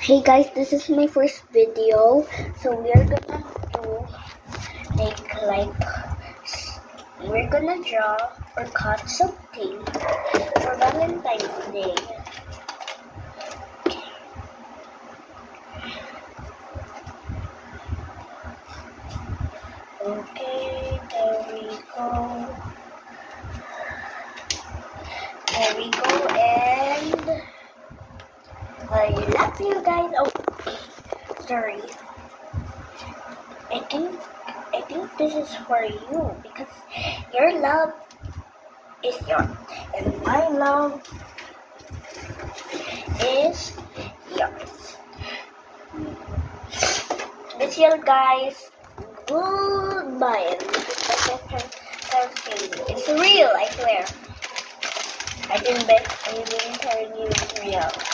Hey guys, this is my first video, so we're gonna do we're gonna draw or cut something for Valentine's Day. Okay, there we go. There we go, and I love you guys. Oh, sorry. I think this is for you because your love is yours and my love is yours. Miss you guys. Goodbye. And this is my best friend. It's real, I swear. I didn't tell you it's real.